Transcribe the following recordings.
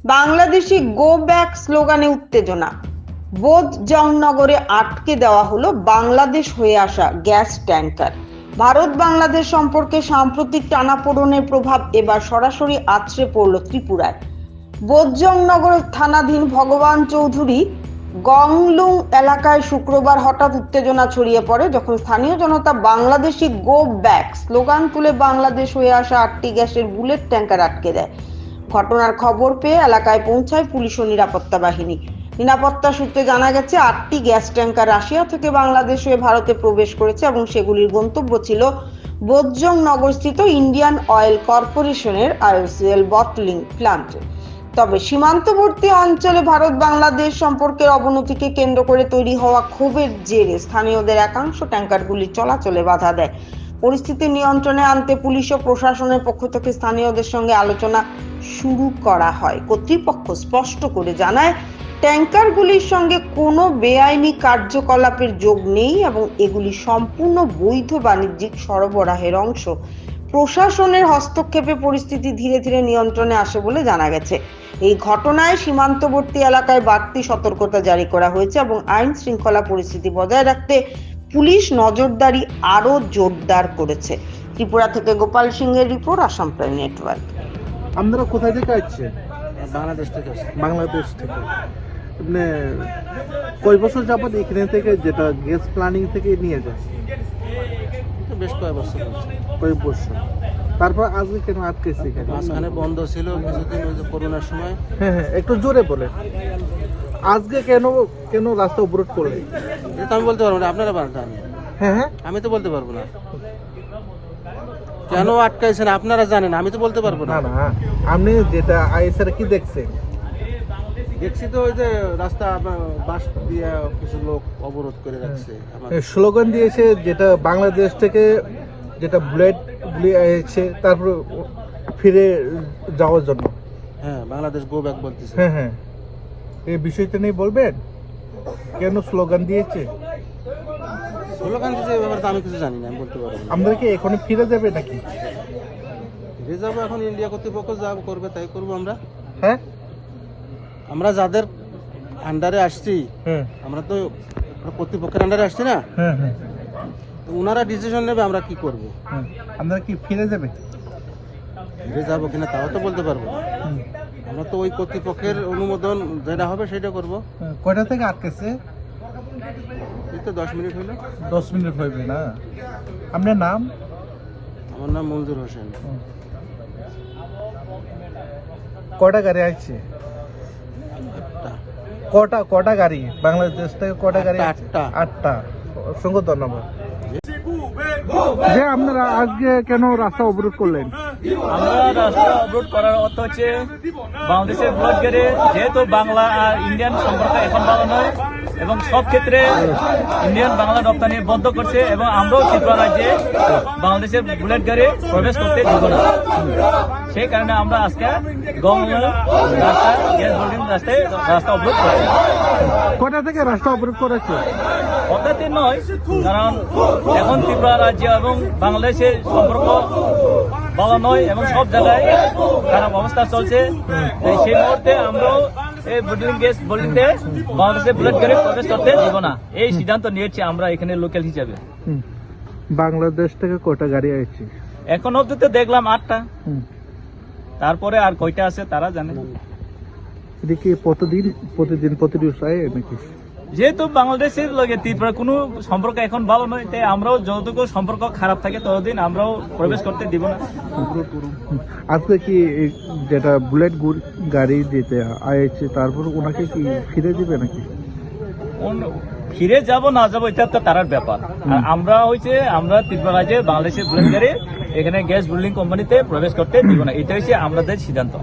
Bangladeshi go back স্লোগানে উত্তেজনা। বোধজংনগরে আটকে দেওয়া হলো বাংলাদেশ হয়ে আসা গ্যাস ট্যাঙ্কার। ভারত বাংলাদেশ সম্পর্কে সাম্প্রতিক টানাপোড়েনের প্রভাব এবার সরাসরি আছড়ে পড়ল ত্রিপুরায়। বোধজংনগর থানাধীন ভগবান চৌধুরী গংলুং এলাকায় শুক্রবার হঠাৎ উত্তেজনা ছড়িয়ে পড়ে যখন স্থানীয় জনতা বাংলাদেশি গো ব্যাক স্লোগান তুলে বাংলাদেশ হয়ে আসা 8টি গ্যাসের বুলেট ট্যাঙ্কার আটকে দেয়। ঘটনার খবর পেয়ে এলাকায় পৌঁছায় পুলিশ ও নিরাপত্তা বাহিনী। নিরাপত্তা সূত্রে জানা গেছে 8টি গ্যাস ট্যাঙ্কার রাশিয়া থেকে বাংলাদেশ হয়ে ভারতে প্রবেশ করেছে এবং সেগুলির গন্তব্য ছিল বোধজংনগরস্থিত ইন্ডিয়ান অয়েল কর্পোরেশনের IOCL বটলিং প্ল্যান্ট। তবে সীমান্তবর্তী অঞ্চলে ভারত বাংলাদেশ সম্পর্কের অবনতিকে কেন্দ্র করে তৈরি হওয়া ক্ষোভের জেরে স্থানীয়দের একাংশ ট্যাঙ্কারগুলির চলাচলে বাধা দেয়। পরিস্থিতি নিয়ন্ত্রণে আনতে পুলিশ ও প্রশাসনের পক্ষ থেকে স্থানীয়দের সঙ্গে আলোচনা শুরু করা হয়। কর্তৃপক্ষ স্পষ্ট করে জানায়, ট্যাঙ্কারগুলির সঙ্গে কোনো বেআইনি কার্যকলাপের যোগ নেই এবং এগুলি সম্পূর্ণ বৈধ বাণিজ্যিক সরবরাহের অংশ। প্রশাসনের হস্তক্ষেপে পরিস্থিতি ধীরে ধীরে নিয়ন্ত্রণে আসে বলে জানা গেছে। এই ঘটনায় সীমান্তবর্তী এলাকায় বাড়তি সতর্কতা জারি করা হয়েছে এবং আইন শৃঙ্খলা পরিস্থিতি বজায় রাখতে পুলিশ নজরদারি আরো জোরদার করেছে। ত্রিপুরা থেকে গোপাল সিংহের রিপোর্ট, আসাম প্রাইম নেটওয়ার্ক। আপনারা কোথায় থেকে আসছে? বাংলাদেশ থেকে আসছে। বাংলাদেশ থেকে। মানে কয় বছর যাবত এখানে থেকে যেটা গ্যাস প্ল্যানিং থেকে নিয়ে যায়? তো বেশ কয়েক বছর হচ্ছে। কয়েক বছর। তারপর আজকে কেন আটকেছে এখানে? মাঝখানে বন্ধ ছিল কিছুদিন, ওই যে করোনার সময়। হ্যাঁ হ্যাঁ, একটু জোরে বলে। আজকে কেন কেন রাস্তা অবরোধ করলে? এটা তো আমি বলতে পারবো না, আপনারা জানেন। হ্যাঁ হ্যাঁ, আমি তো বলতে পারবো না কেন আটকাইছেন, আপনারা জানেন, আমি তো বলতে পারবো না। না না, আপনি যেটা আইএসআর কি দেখছেন? দেখছি তো ওই যে রাস্তা বাস দিয়ে কিছু লোক অবরোধ করে রাখছে। স্লোগান দিয়েছে যেটা বাংলাদেশ থেকে যেটা বুলেট আছে তারপর ফিরে যাওয়ার জন্য। হ্যাঁ, বাংলাদেশ গো ব্যাক বলতেছে। হ্যাঁ হ্যাঁ, এই বিষয়টা নিয়ে বলবেন কেন স্লোগান দিয়েছে? স্লোগান দিয়েছে এই ব্যাপারে তো আমি কিছু জানি না, আমি বলতে পারবো না। আমরা কি এখন ফিরে যাবে নাকি? ফিরে যাবো, এখন ইন্ডিয়া কর্তৃপক্ষ যা করবে তাই করবো আমরা। হ্যাঁ, আমরা যাদের আন্ডারে আসছি, হ্যাঁ আমরা তো কর্তৃপক্ষের আন্ডারে আসছি না, হ্যাঁ হ্যাঁ তো ওনারা ডিসিশন নেবে আমরা কি করব। হ্যাঁ, আমরা কি ফিরে যাবে? ফিরে যাবো কিনা তাও তো বলতে পারবো না। হুম। আমরা তো ওই কর্তৃপক্ষের অনুমোদন যেটা হবে সেটা করব। হ্যাঁ, কয়টা থেকে আটকেছে? এই তো 10 মিনিট হলো। 10 মিনিট হইবে না? আপনার নাম? আমার নাম মঞ্জুর হোসেন। কটা গাড়ি আসছে? কটা গাড়ি বাংলাদেশ থেকে কটা গাড়ি? আটটা। 8টা। অসংখ্য ধন্যবাদ। যে আপনারা আজকে কেন রাস্তা অবরোধ করলেন? আমরা রাস্তা অবরোধ করার অর্থ হচ্ছে বাংলাদেশের বুলেট গাড়ি যেহেতু বাংলা আর ইন্ডিয়ান সম্পর্ক এখন ভালো নয় এবং সব ক্ষেত্রে ইন্ডিয়ান বাংলা রপ্তানি বন্ধ করছে এবং আমরাও ত্রিপুরা রাজ্যে বাংলাদেশের বুলেট গাড়ি প্রবেশ করতে দিব না। সেই কারণে আমরা আজকে গঙ্গা রাস্তা গ্যাস বোর্ডিং রাস্তায় রাস্তা অবরোধ করছি। কটা থেকে রাস্তা অবরোধ করেছে? হঠাৎই নয়, কারণ এখন ত্রিপুরা রাজ্য এবং বাংলাদেশের সম্পর্ক ভালো নয় এবং সব জায়গায় খারাপ অবস্থা চলছে। সেই মুহূর্তে আমরাও এই বোর্ডিং গ্যাস বোর্ডিংতে বাংলাদেশের বুলেট গাড়ি প্রবেশ করতে দিব না, এই সিদ্ধান্ত নিয়েছি আমরা এখানে লোকাল হিসাবে। বাংলাদেশ থেকে কটা গাড়ি আসছে? এখন অব্দি তো দেখলাম 8টা, তারপরে আর কয়টা আছে তারা জানে। এটা কি প্রতিদিন নাকি? যেহেতু বাংলাদেশের লগে ত্রিপুরা কোনো সম্পর্ক এখন ভালো নয়, তাই আমরাও যতটুকু সম্পর্ক খারাপ থাকে ততদিন আমরাও প্রবেশ করতে দিব না। আজকে কি যেটা বুলেট গাড়ি দিতে আইছে তারপর ওনাকে কি ফিরে দিবে নাকি? ফিরে যাব না যাবো এটা তো তার ব্যাপার। আর আমরা ত্রিপুরা রাজ্যে বাংলাদেশের বুলেট গাড়ি এখানে গ্যাস বিল্ডিং কোম্পানিতে প্রবেশ করতে দিব না, এটা হচ্ছে আমাদের সিদ্ধান্ত।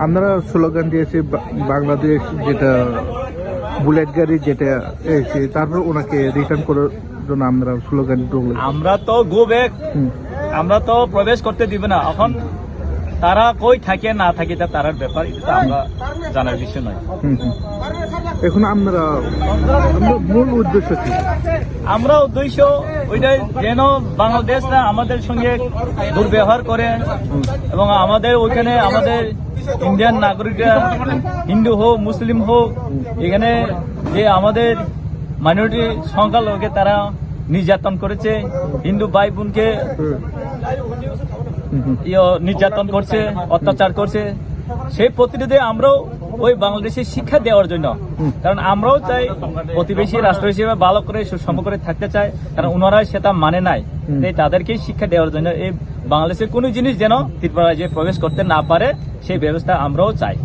আমরা স্লোগান দিয়েছি বাংলাদেশ যেটা বুলেট গাড়ি যেটা এসেছে তারপর ওনাকে রিটার্ন করার জন্য আমরা স্লোগান দিই। আমরা তো গো ব্যাক, আমরা তো প্রবেশ করতে দিব না। এখন তারা কই থাকে না থাকে তা তার ব্যাপার, এটা তো আমরা জানার বিষয় নয়। এখন আমরা মূল উদ্দেশ্য কি? আমরা উদ্দেশ্য ওইটাই যেন বাংলাদেশরা আমাদের সঙ্গে দুর্ব্যবহার করে এবং আমাদের ওইখানে আমাদের ইন্ডিয়ান নাগরিকরা হিন্দু হোক মুসলিম হোক এখানে যে আমাদের মাইনরিটি সংখ্যালঘুকে তারা নির্যাতন করেছে, হিন্দু ভাই বোনকে নির্যাতন করছে, অত্যাচার করছে, সেই প্রতিনিধি আমরাও ওই বাংলাদেশে শিক্ষা দেওয়ার জন্য, কারণ আমরাও চাই প্রতিবেশী রাষ্ট্র হিসেবে ভালো করে সুসম্পর্ক করে থাকতে চাই, কারণ ওনারা সেটা মানে নাই, তাই তাদেরকে শিক্ষা দেওয়ার জন্য এই বাংলাদেশের কোনো জিনিস যেন ত্রিপুরা রাজ্যে প্রবেশ করতে না পারে সেই ব্যবস্থা আমরাও চাই।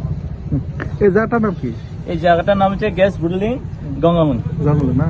এই জায়গাটার নাম কি? এই জায়গাটার নাম হচ্ছে গ্যাস বুডলিং গঙ্গামুন। জানলো না।